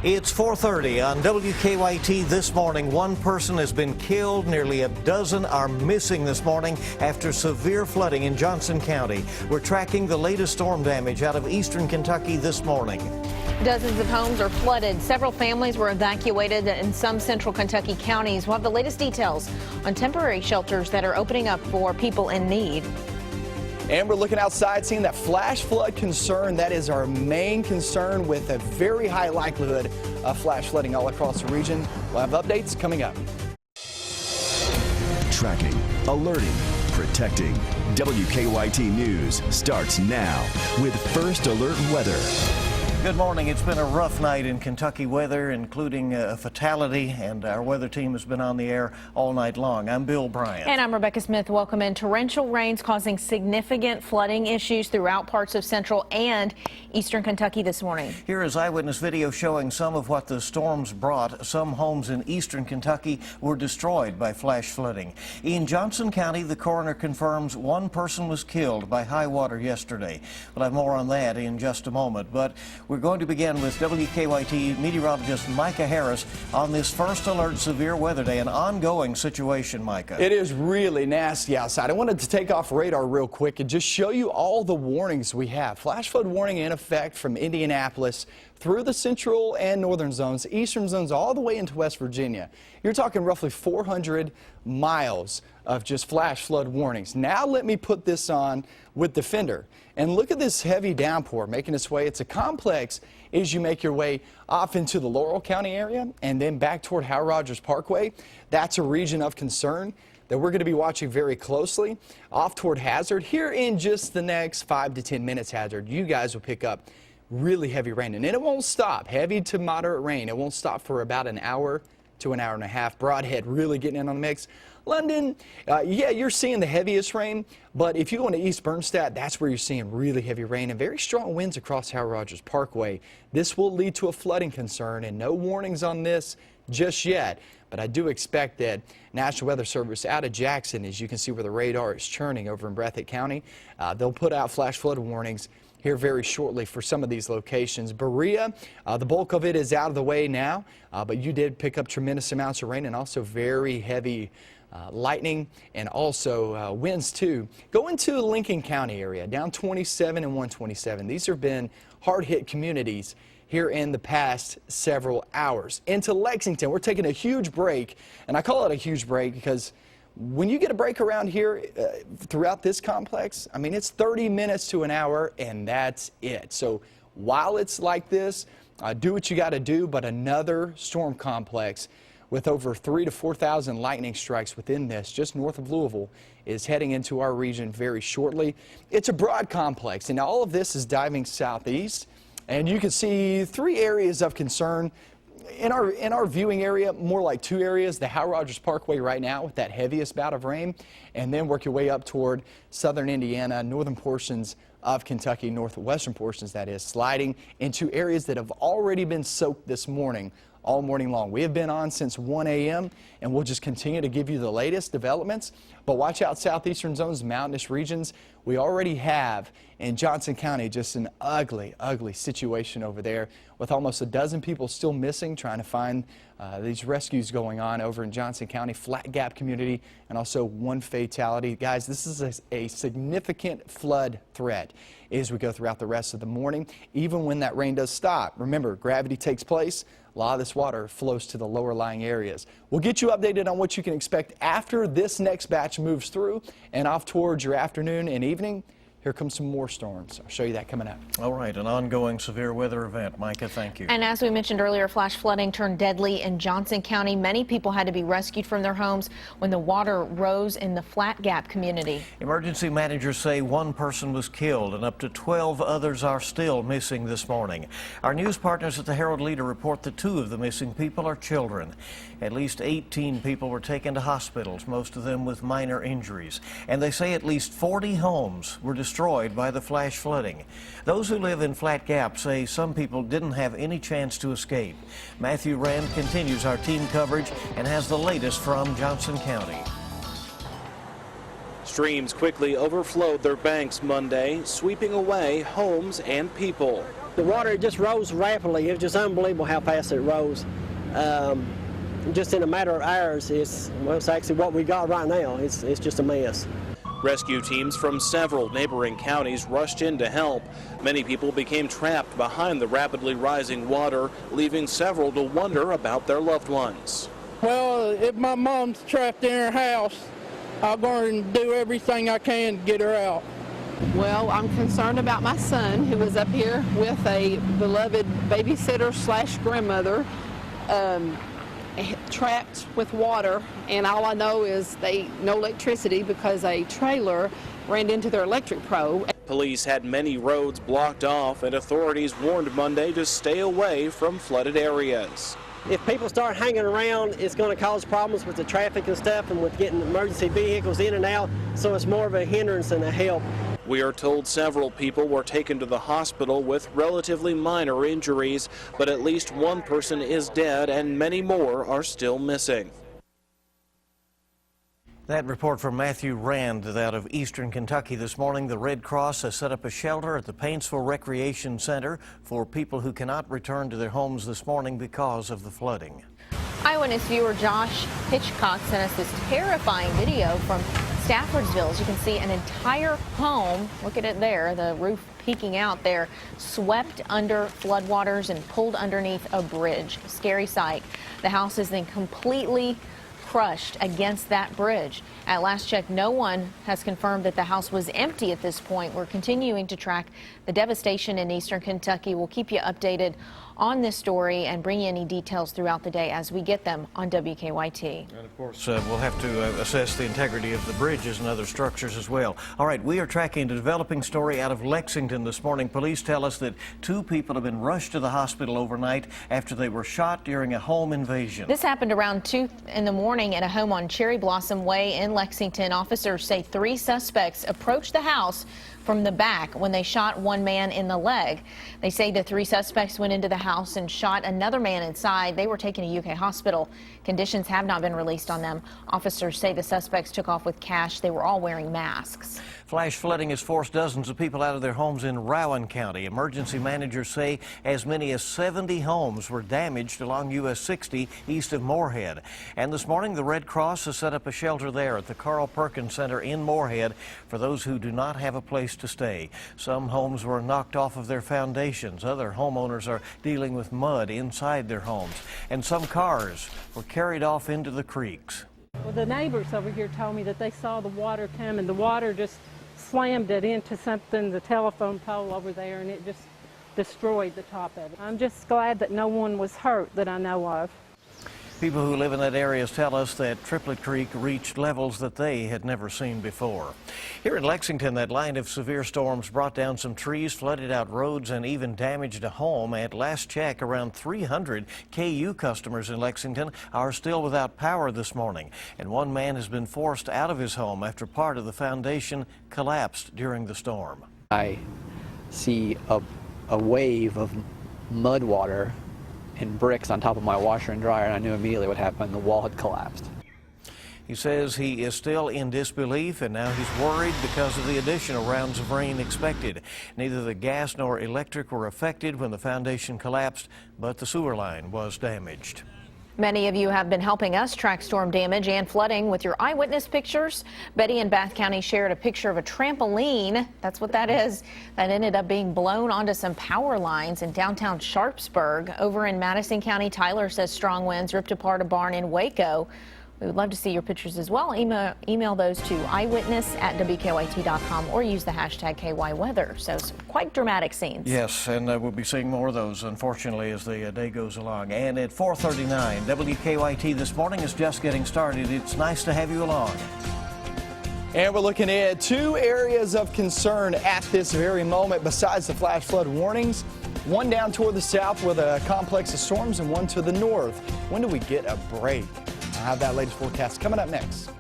It's 4:30 on WKYT this morning. One person has been killed. Nearly a dozen are missing this morning after severe flooding in Johnson County. We're tracking the latest storm damage out of eastern Kentucky this morning. Dozens of homes are flooded. Several families were evacuated in some central Kentucky counties. We'll have the latest details on temporary shelters that are opening up for people in need. And we're looking outside, seeing that flash flood concern. That is our main concern, with a very high likelihood of flash flooding all across the region. We'll have updates coming up. Tracking, alerting, protecting. WKYT News starts now with First Alert Weather. Good morning. It's been a rough night in Kentucky weather, including a fatality, and our weather team has been on the air all night long. I'm Bill Bryant. And I'm Rebecca Smith. Welcome in. Torrential rains causing significant flooding issues throughout parts of central and eastern Kentucky this morning. Here is eyewitness video showing some of what the storms brought. Some homes in eastern Kentucky were destroyed by flash flooding. In Johnson County, the coroner confirms one person was killed by high water yesterday. We'll have more on that in just a moment, but we're going to begin with WKYT meteorologist Micah Harris on this first alert severe weather day, an ongoing situation, Micah. It is really nasty outside. I wanted to take off radar real quick and just show you all the warnings we have. Flash flood warning in effect from Indianapolis through the central and northern zones, eastern zones, all the way into West Virginia. You're talking roughly 400 miles of just flash flood warnings. Now let me put this on with Defender. And look at this heavy downpour making its way. It's a complex as you make your way off into the Laurel County area and then back toward Howard Rogers Parkway. That's a region of concern that we're going to be watching very closely. Off toward Hazard, here in just the next 5 to 10 minutes, Hazard, you guys will pick up really heavy rain, and it won't stop. Heavy to moderate rain. It won't stop for about an hour to an hour and a half. Broadhead really getting in on the mix. London, yeah, you're seeing the heaviest rain, but if you go into East Bernstadt, that's where you're seeing really heavy rain and very strong winds across Howard Rogers Parkway. This will lead to a flooding concern, and no warnings on this just yet. But I do expect that National Weather Service out of Jackson, as you can see where the radar is churning over in Breathitt County, they'll put out flash flood warnings here very shortly for some of these locations. Berea, the bulk of it is out of the way now, but you did pick up tremendous amounts of rain and also very heavy lightning and also winds too. Go into the Lincoln County area, down 27 and 127. These have been hard-hit communities here in the past several hours. Into Lexington, we're taking a huge break, and I call it a huge break because when you get a break around here throughout this complex, I mean, it's 30 minutes to an hour, and that's it. So while it's like this, do what you got to do, but another storm complex with over 3,000 to 4,000 lightning strikes within this, just north of Louisville, is heading into our region very shortly. It's a broad complex, and all of this is diving southeast, and you can see 3 areas of concern. In our viewing area, more like 2 areas, the Howard Rogers Parkway right now with that heaviest bout of rain, and then work your way up toward southern Indiana, northern portions of Kentucky, northwestern portions, that is, sliding into areas that have already been soaked this morning, all morning long. We have been on since 1 a.m. and we'll just continue to give you the latest developments. But watch out, southeastern zones, mountainous regions. We already have in Johnson County just an ugly, ugly situation over there with almost a dozen people still missing, trying to find these rescues going on over in Johnson County, Flat Gap community, and also 1 fatality. Guys, this is a significant flood threat as we go throughout the rest of the morning, even when that rain does stop. Remember, gravity takes place. A lot of this water flows to the lower lying areas. We'll get you updated on what you can expect after this next batch moves through and off towards your afternoon and evening. Here comes some more storms. I'll show you that coming up. All right, an ongoing severe weather event. Micah, thank you. And as we mentioned earlier, flash flooding turned deadly in Johnson County. Many people had to be rescued from their homes when the water rose in the Flat Gap community. Emergency managers say 1 person was killed and up to 12 others are still missing this morning. Our news partners at the Herald Leader report that 2 of the missing people are children. At least 18 people were taken to hospitals, most of them with minor injuries. And they say at least 40 homes were destroyed by the flash flooding. Those who live in Flat Gap say some people didn't have any chance to escape. Matthew Rand continues our team coverage and has the latest from Johnson County. Streams quickly overflowed their banks Monday, sweeping away homes and people. The water just rose rapidly. It was just unbelievable how fast it rose. Just in a matter of hours, it's actually what we got right now. It's just a mess. Rescue teams from several neighboring counties rushed in to help. Many people became trapped behind the rapidly rising water, leaving several to wonder about their loved ones. Well, if my mom's trapped in her house, I'm going to do everything I can to get her out. Well, I'm concerned about my son, who was up here with a beloved babysitter / grandmother, trapped with water, and all I know is no electricity because a trailer ran into their electric probe. Police had many roads blocked off, and authorities warned Monday to stay away from flooded areas. If people start hanging around, it's going to cause problems with the traffic and stuff and with getting emergency vehicles in and out, so it's more of a hindrance than a help. We are told several people were taken to the hospital with relatively minor injuries, but at least one person is dead and many more are still missing. That report from Matthew Rand out of eastern Kentucky this morning. The Red Cross has set up a shelter at the Paintsville Recreation Center for people who cannot return to their homes this morning because of the flooding. iWitness viewer Josh Hitchcock sent us this terrifying video from Staffordsville. As you can see, an entire home, look at it there, the roof peeking out there, swept under floodwaters and pulled underneath a bridge. Scary sight. The house is then completely crushed against that bridge. At last check, no one has confirmed that the house was empty at this point. We're continuing to track the devastation in eastern Kentucky. We'll keep you updated on this story and bring you any details throughout the day as we get them on WKYT. And of course, we'll have to assess the integrity of the bridges and other structures as well. All right, we are tracking a developing story out of Lexington this morning. Police tell us that 2 people have been rushed to the hospital overnight after they were shot during a home invasion. This happened around 2 in the morning at a home on Cherry Blossom Way in Lexington. Officers say 3 suspects approached the house from the back when they shot one man in the leg. They say the 3 suspects went into the house and shot another man inside. They were taken to UK hospital. Conditions have not been released on them. Officers say the suspects took off with cash. They were all wearing masks. Flash flooding has forced dozens of people out of their homes in Rowan County. Emergency managers say as many as 70 homes were damaged along US 60 east of Moorhead. And this morning, the Red Cross has set up a shelter there at the Carl Perkins Center in Moorhead for those who do not have a place to stay. Some homes were knocked off of their foundations. Other homeowners are dealing with mud inside their homes. And some cars were carried off into the creeks. Well, the neighbors over here told me that they saw the water come and the water just slammed it into something, the telephone pole over there, and it just destroyed the top of it. I'm just glad that no one was hurt that I know of. People who live in that area tell us that Triplet Creek reached levels that they had never seen before. Here in Lexington, that line of severe storms brought down some trees, flooded out roads, and even damaged a home. At last check, around 300 KU customers in Lexington are still without power this morning. And one man has been forced out of his home after part of the foundation collapsed during the storm. I see a wave of mud water and bricks on top of my washer and dryer, and I knew immediately what happened. The wall had collapsed. He says he is still in disbelief, and now he's worried because of the additional rounds of rain expected. Neither the gas nor electric were affected when the foundation collapsed, but the sewer line was damaged. Many of you have been helping us track storm damage and flooding with your iWitness pictures. Betty in Bath County shared a picture of a trampoline, that's what that is, that ended up being blown onto some power lines in downtown Sharpsburg. Over in Madison County, Tyler says strong winds ripped apart a barn in Waco. We would love to see your pictures as well. Email those to iWitness@WKYT.com or use the hashtag KYWeather. So some quite dramatic scenes. Yes, and we'll be seeing more of those, unfortunately, as the day goes along. And at 4:39, WKYT This Morning is just getting started. It's nice to have you along. And we're looking at 2 areas of concern at this very moment besides the flash flood warnings. One down toward the south with a complex of storms and one to the north. When do we get a break? I'll have that latest forecast coming up next.